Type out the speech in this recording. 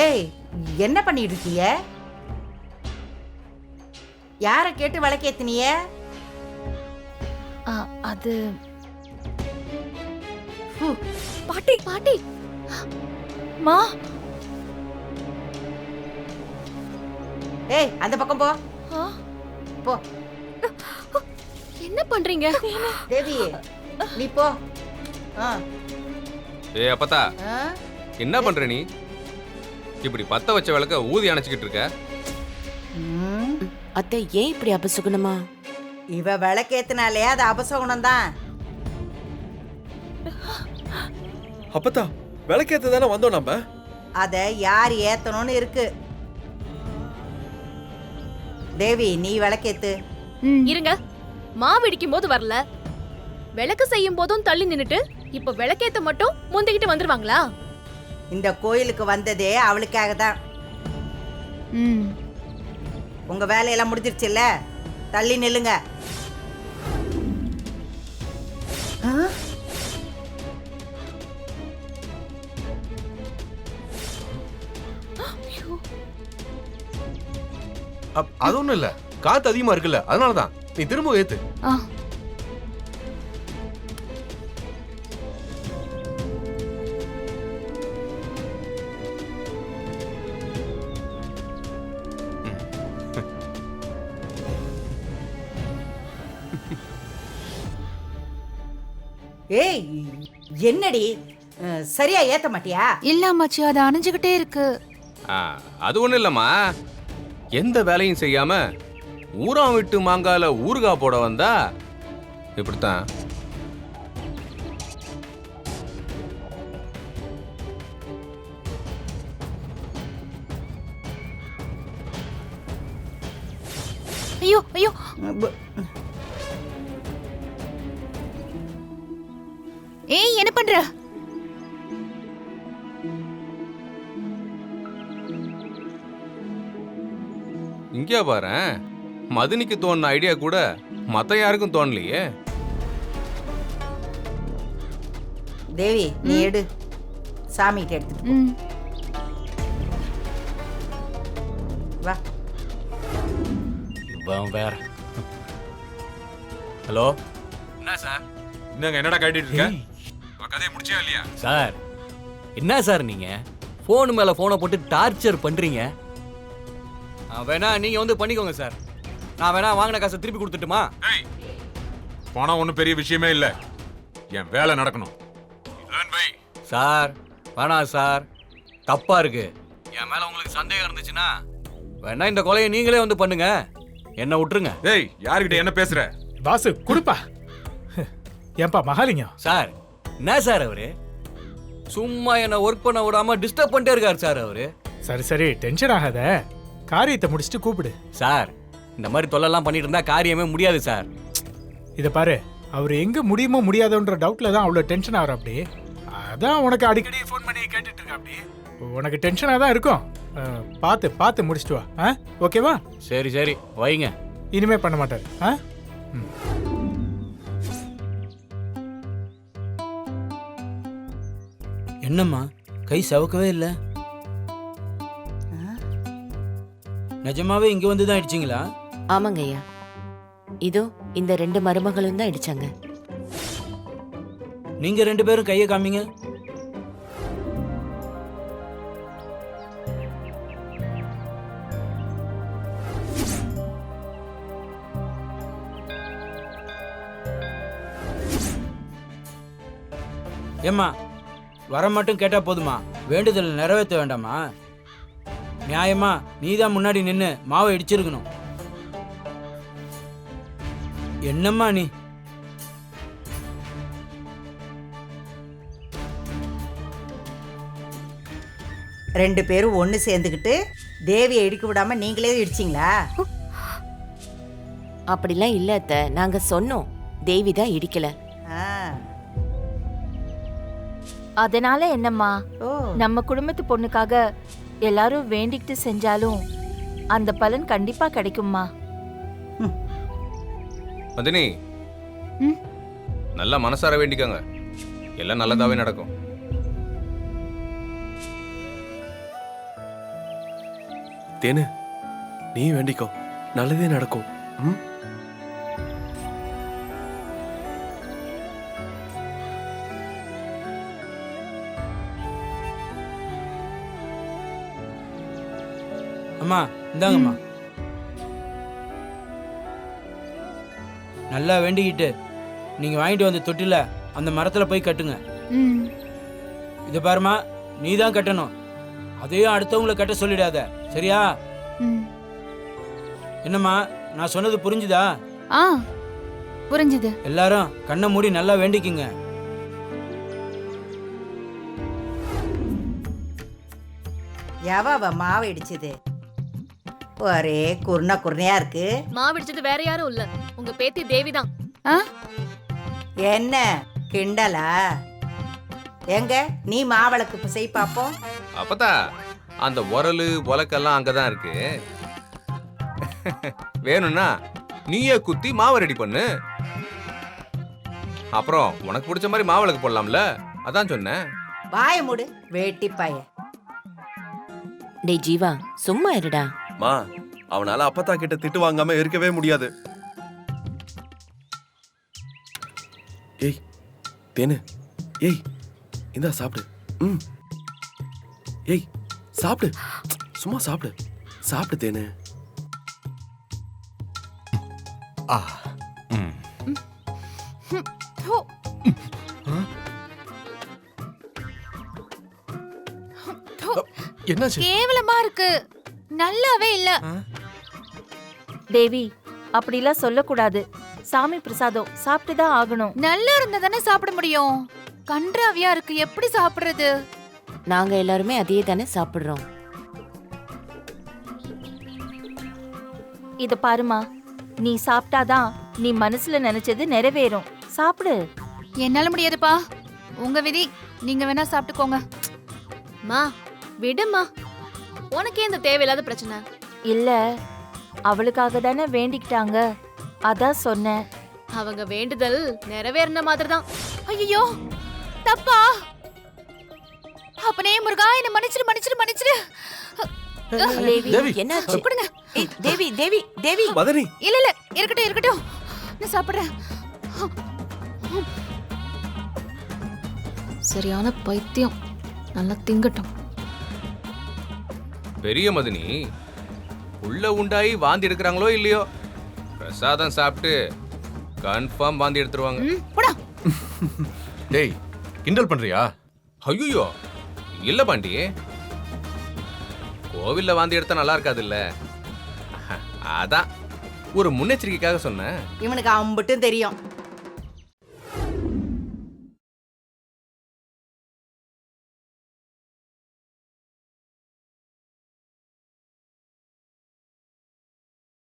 ஏய், என்ன பண்ணிட்டு இருக்கீங்க? யார கேட்டு விளக்கேத்தினிய? அது பாட்டி பாட்டி மா. ஏய், அந்த பக்கம் போ. போ. என்ன பண்றீங்க? தேவி, நீ போ. ஏய் அப்பத்தா, ஆ? என்ன பண்ற நீ? இப்படி பத்த வச்ச விளக்க ஊதி அணைச்சிக்கிட்டு இருக்க. ம், அத்தை ஏன் இப்படி அபசுகுணமா? இவ விளக்கேத்தினாலே அது அபசகுணம் தான். அப்பத்தா விளக்கேத்த தானே வந்தோம் நம்ம. அத யார் ஏத்தணும்னு இருக்கு. தேவி, நீ விளக்கேத்து. இருங்க, மாவு இடிக்கும் போது வரல, விளக்கு செய்யும் போதும் தள்ளி நின்னுட்டு இப்ப விளக்கேத்த மட்டும் முந்திக்கிட்டு வந்துருவாங்களா? இந்த கோயிலுக்கு வந்ததே அவளுக்காக தான். உங்க வேலையெல்லாம் முடிஞ்சிருச்சுல்ல, தள்ளி நில்லுங்க. ஆ? அது ஒண்ணும் இல்ல, காத்து அதிகமா இருக்குல்ல, அதனாலதான். நீ திரும்ப ஏத்து. ஏய், என்னடி சரியா ஏத்த மாட்டியா? இல்ல அம்மாச்சி, அது அணைஞ்சுகிட்டே இருக்கு. அது ஒண்ணும் இல்லம்மா, எந்த வேலையும் செய்யாம ஊராம் விட்டு மாங்கால ஊறுகாய் போட வந்தா இப்படித்தான். ஐயோ ஐயோ. ஏய், என்ன பண்ற? இங்கே பாரேன், மதினிக்கு தோணுன ஐடியா கூட மத்த யாருக்கும் தோணலையே. தேவி, நீ எடு, சாமிகிட்ட எடுத்துட்டு போ. வா. இவன் வேற. ஹலோ. என்ன சார்? என்னடா கேட்டுட்டு இருக்க? கதையை முடிச்சியா இல்லையா? சார், என்ன சார் நீங்க போன் மேல போனை போட்டு டார்ச்சர் பண்றீங்க? வேணா நீங்க வந்து பண்ணிக்கோங்க சார். நான் வேணா வாங்கின காசை திருப்பி கொடுத்துட்டுமா? பணம் ஒன்றும் பெரிய விஷயமே இல்லை, என் வேலை நடக்கணும். சார் வேணாம் சார், தப்பா இருக்கு. என் மேல உங்களுக்கு சந்தேகம் இருந்துச்சுன்னா வேணா இந்த கொலையை நீங்களே வந்து பண்ணுங்க, என்ன விட்டுருங்க. டேய், யாருக்கிட்ட என்ன பேசுற? பாசு குடுப்பா. ஏன்பா மகாலிங்கம்? சார் என்ன சார் அவரு சும்மா என்ன ஒர்க் பண்ண விடாம டிஸ்டர்ப் பண்ணிட்டே இருக்காரு சார் அவரு. சரி சரி, டென்ஷன் ஆகாத, காரியத்தை முடிச்சுட்டு கூப்பிடு. சார் இந்த மாதிரி தொல்லெல்லாம் பண்ணிட்டு இருந்தா காரியமே முடியாது சார். இதை பாரு, அவர் எங்க முடியுமோ முடியாதோன்ற டவுட்ல தான் அவ்வளோ டென்ஷன் ஆகிற. அப்படி அதான் உனக்கு அடிக்கடி ஃபோன் பண்ணி கேட்டுட்டு இருக்க. அப்படி உனக்கு டென்ஷனாக தான் இருக்கும். பார்த்து பார்த்து முடிச்சுட்டு வா. ஓகேவா? சரி சரி வைங்க. இனிமே பண்ண மாட்டாரு. என்னம்மா கை சவக்கவே இல்லை? நிஜமாவே இங்க வந்து தான் அடிச்சிங்களா? ஆமாங்க ஐயா, இதோ இந்த 2 மருமகளும் தான் அடிச்சாங்க. நீங்க 2 பேரும் கையை காமிங்க. ஏம்மா வர மட்டும் கேட்டா போதுமா? வேண்டுதல் நிறைவேற்ற வேண்டாமா? நியாயமா நீதான் முன்னாடி நின்னு மாவை இடிச்சிருக்கணும். என்னம்மா நீ? ரெண்டு பேரும் ஒண்ணு சேர்ந்துக்கிட்டு தேவியை இடிக்க விடாம நீங்களே இடிச்சிங்களா? அப்படிலாம் இல்ல அத்தை, நாங்க சொன்னோம், தேவி தான் இடிக்கல. அதனால என்னம்மா, ஓ, நம்ம குடும்பத்து பொண்ணுக்காக எல்லாரும் வேண்டிக்கிட்டு செஞ்சாலும் அந்த பலன் கண்டிப்பா கிடைக்கும்மா. மதினி, நல்லா மனசார வேண்டிக்கோங்க, எல்லாம் நல்லதாவே நடக்கும். தேனு நீ வேண்டிக்கோ, நல்லதே நடக்கும். ம்? அம்மா இந்தாங்கம்மா. நல்லா வேண்டிக்கிட்டு நீங்க வாங்கிட்டு வந்த தொட்டில அந்த மரத்துல போய் கட்டுங்க. இது பாருமா, நீ தான் கட்டணும். அதையும் அடுத்தவங்களை கட்ட சொல்லிடாத, சரியா? என்னம்மா, நான் சொன்னது புரிஞ்சுதா? புரிஞ்சுது. எல்லாரும் கண்ணை மூடி நல்லா வேண்டிக்குங்க. எவ மாவு இடிச்சது? ஒரே குருணையா இருக்கு. மாவு இடிச்சது வேற யாரும் இல்ல, உங்க பேத்தி தேவி தான். என்ன கிண்டலா? எங்க நீ மாவளக்கு இப்ப செய் பாப்போம். அப்பதா அந்த உரலு உலக்கெல்லாம் அங்கதான் இருக்கு. வேணும்னா நீயே குத்தி மாவை ரெடி பண்ணு. அப்புறம் உனக்கு பிடிச்ச மாதிரி மாவளக்கு போடலாம்ல, அதான் சொன்னேன். வாய மூடு வேட்டி பாய. டேய் ஜீவா, சும்மா இருடா. மா, அவனால அப்பத்தா கிட்ட திட்டு வாங்காம இருக்கவே முடியாது. ஏய் தேனு, ஏய் இந்தா சாப்பிடு. ம். ஏய் சாப்பிடு, சும்மா சாப்பிடு. சாப்பிடு தேனு. என்னாச்சு? கேவலமா இருக்கு, நல்லாவே இல்ல. தேவி, அப்படிலாம் சொல்லக்கூடாது. சாமி பிரசாதம் சாப்பிட்டுதான் ஆகணும். நல்லா இருந்தா தானே சாப்பிட முடியும். கன்றாவியா இருக்கு, எப்படி சாப்பிடுறது? நாங்க எல்லாருமே அதையே தானே சாப்பிடுறோம். இத பாருமா, நீ சாப்பிட்டாதான் நீ மனசுல நினைச்சது நிறைவேறும். சாப்பிடு. என்னால முடியாதுப்பா, உங்க விதி. நீங்க வேணா சாப்பிட்டுக்கோங்க. மா விடுமா, உனக்கே இந்த தேவையில்லாத பிரச்சனை. இல்ல, அவளுக்காக தானே வேண்டிக்கிட்டாங்க, அதான் சொன்னேன். அவங்க வேண்டுதல் நிறைவேறின மாதிரி தான். ஐயோ, தப்பா? அப்பனே முருகா, என்ன மன்னிச்சிரு மன்னிச்சிரு மன்னிச்சிரு. தேவி, என்னாச்சு? கொடுங்க. ஏய், தேவி தேவி தேவி. மதனி, இல்ல இல்ல, இருக்கட்டும் இருக்கட்டும், நான் சாப்பிடுறேன். சரியான பைத்தியம், நல்லா திங்கட்டும். பெரிய மதினி உள்ள உண்டாயி வாந்தி எடுக்கிறாங்களோ இல்லையோ, பிரசாதம் சாப்பிட்டு கன்ஃபார்ம் வாந்தி எடுத்துருவாங்க. போடா. டேய், கிண்டல் பண்றியா? ஐயோ இல்ல பாண்டி, கோவில்ல வாந்தி எடுத்தா நல்லா இருக்காது இல்ல, அதான் ஒரு முன்னெச்சரிக்கைக்காக சொன்னேன். இவனுக்கு அம்புட்டும் தெரியும்.